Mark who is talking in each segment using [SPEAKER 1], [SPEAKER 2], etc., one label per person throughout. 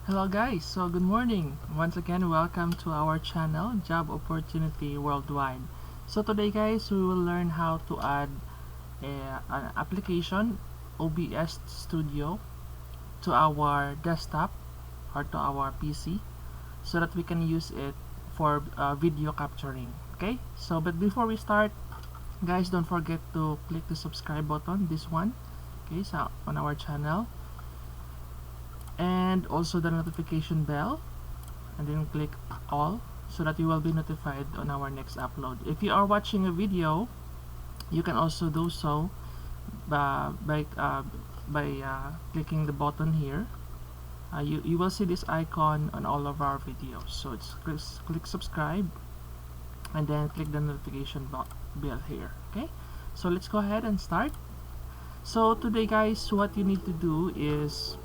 [SPEAKER 1] Hello guys, so good morning. Once again, welcome to our channel, Job Opportunity Worldwide. So today guys, we will learn how to add an application, OBS Studio, to our desktop or to our PC so that we can use it for video capturing. Okay, so but before we start, guys, don't forget to click the subscribe button, this one, okay, so on our channel, and also the notification bell, and then click all so that you will be notified on our next upload. If you are watching a video, you can also do so by clicking the button here. You will see this icon on all of our videos, so it's click subscribe and then click the notification bell here. Okay, so let's go ahead and start. So today guys, what you need to do is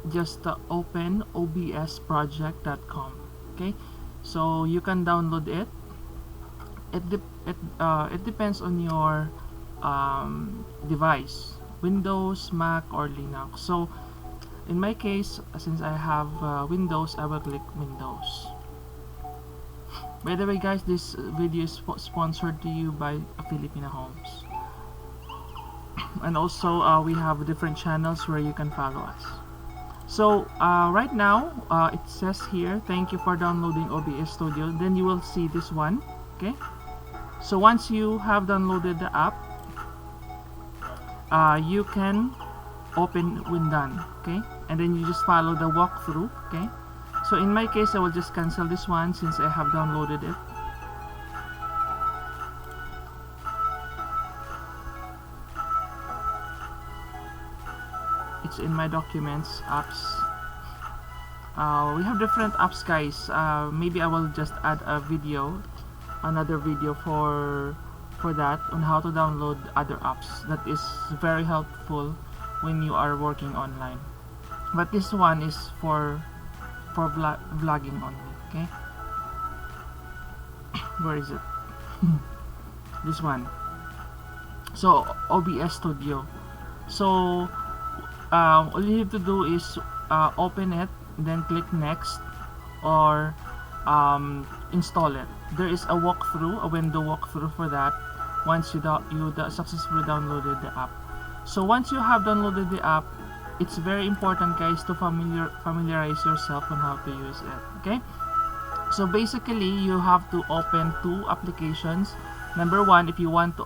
[SPEAKER 1] just open obsproject.com. okay, so you can download it. It depends on your device, Windows, Mac, or Linux. So in my case, since I have Windows, I will click Windows. By the way guys, this video is sponsored to you by Filipina Homes, and also we have different channels where you can follow us. So right now it says here, thank you for downloading OBS Studio. Then you will see this one. Okay, so once you have downloaded the app, you can open when done. Okay, and then you just follow the walkthrough. Okay, so in my case, I will just cancel this one since I have downloaded it. It's in my documents, apps. We have different apps guys. Maybe I will just add a video, another video for that, on how to download other apps. That is very helpful when you are working online, but this one is for vlogging only. Okay, where is it? This one. So OBS Studio. So all you need to do is open it, then click next, or install it. There is a walkthrough, a window walkthrough for that once you successfully downloaded the app. So once you have downloaded the app, it's very important guys to familiarize yourself on how to use it. Okay, so basically you have to open two applications. Number one, if you want to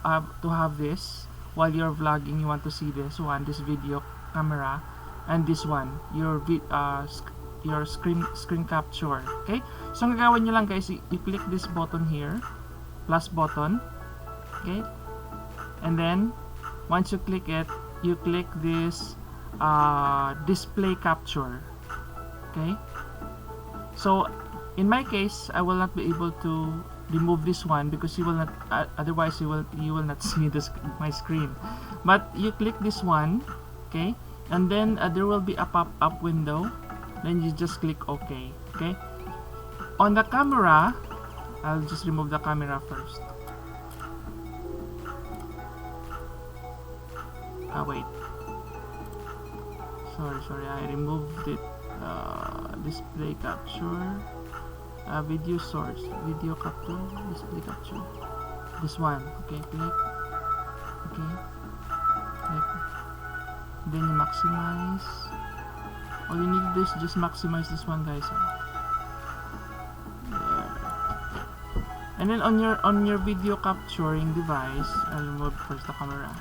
[SPEAKER 1] have this while you're vlogging, you want to see this one, this video camera, and this one, your screen capture. Okay, so ang gagawin nyo lang guys, you click this button here, plus button. Okay, and then once you click it, you click this display capture. Okay, so in my case, I will not be able to remove this one because you will not otherwise you will not see my screen. But you click this one, okay, and then there will be a pop-up window, then you just click OK. Okay, on the camera, I'll just remove the camera first. Wait, sorry, I removed it. Display capture, video source, video capture, display capture, this one. Okay, click. Okay, click. Then you maximize. All you need to do is just maximize this one guys. There. And then on your video capturing device, I'll remove first the camera.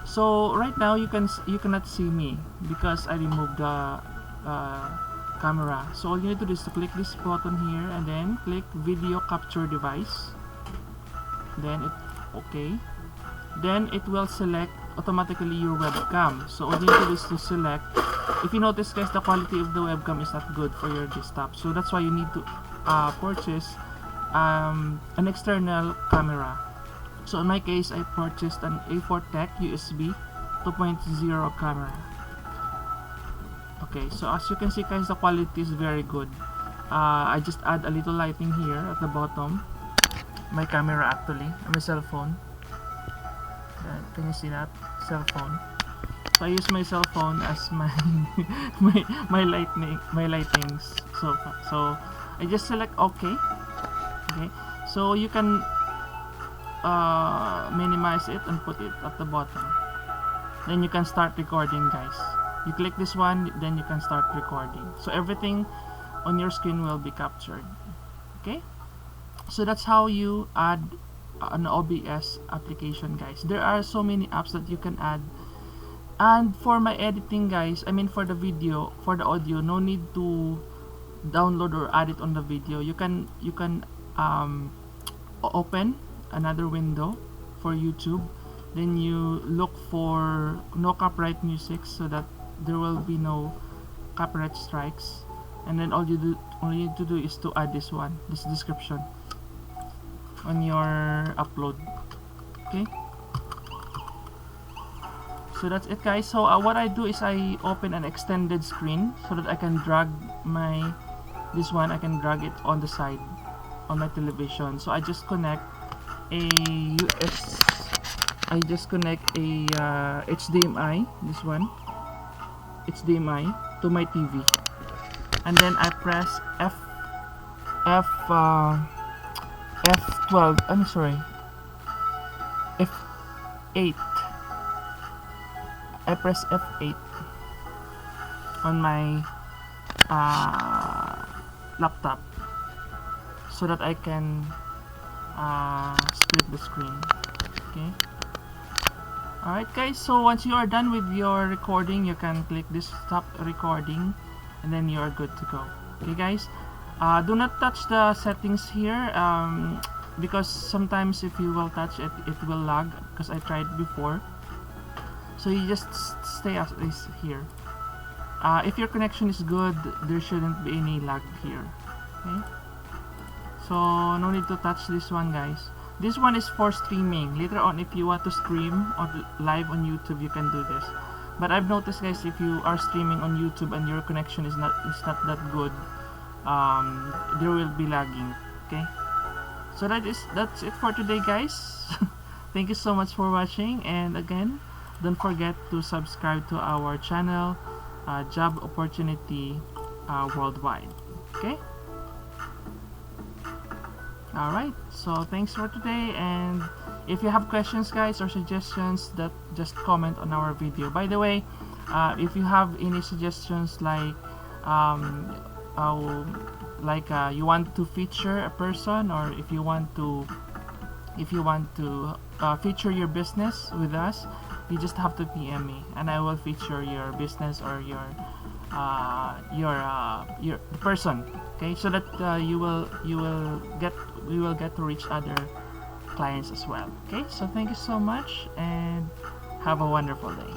[SPEAKER 1] So right now you cannot see me because I removed the camera. So all you need to do is to click this button here and then click video capture device. Then okay. Then it will select automatically your webcam. So all you need to do is to select. If you notice guys, the quality of the webcam is not good for your desktop, so that's why you need to purchase an external camera. So in my case, I purchased an A4 Tech USB 2.0 camera. Okay, so as you can see guys, the quality is very good. I just add a little lighting here at the bottom. My camera actually, my cell phone. Can you see that? Cell phone. So I use my cell phone as my my lightings. So I just select OK. Okay, so you can minimize it and put it at the bottom. Then you can start recording, guys. You click this one, then you can start recording. So everything on your screen will be captured. Okay, so that's how you add an OBS application, guys. There are so many apps that you can add. And for my editing, guys, I mean for the video, for the audio, no need to download or add it on the video. You can open another window for YouTube, then you look for no copyright music so that there will be no copyright strikes, and then all you need to do is to add this description on your upload. Okay, so that's it, guys. So what I do is I open an extended screen so that I can drag this one, I can drag it on the side on my television. So I just connect a HDMI, this one, HDMI to my TV, and then I press F12. I'm sorry, F8. I press F8 on my laptop so that I can split the screen. Okay. Alright, guys, so once you are done with your recording, you can click this stop recording and then you are good to go. Okay, guys, do not touch the settings here because sometimes if you will touch it, it will lag, because I tried before. So you just stay as is here. If your connection is good, there shouldn't be any lag here. Okay, so no need to touch this one, guys. This one is for streaming. Later on, if you want to stream or live on YouTube, you can do this. But I've noticed, guys, if you are streaming on YouTube and your connection is not that good, there will be lagging. Okay, so that's it for today, guys. Thank you so much for watching, and again, don't forget to subscribe to our channel, Job Opportunity Worldwide. Okay. Alright, so thanks for today, and if you have questions, guys, or suggestions, that just comment on our video. By the way, if you have any suggestions like you want to feature a person, or if you want to feature your business with us, you just have to PM me and I will feature your business or your person. Okay, so that we will get to reach other clients as well. Okay, so thank you so much and have a wonderful day.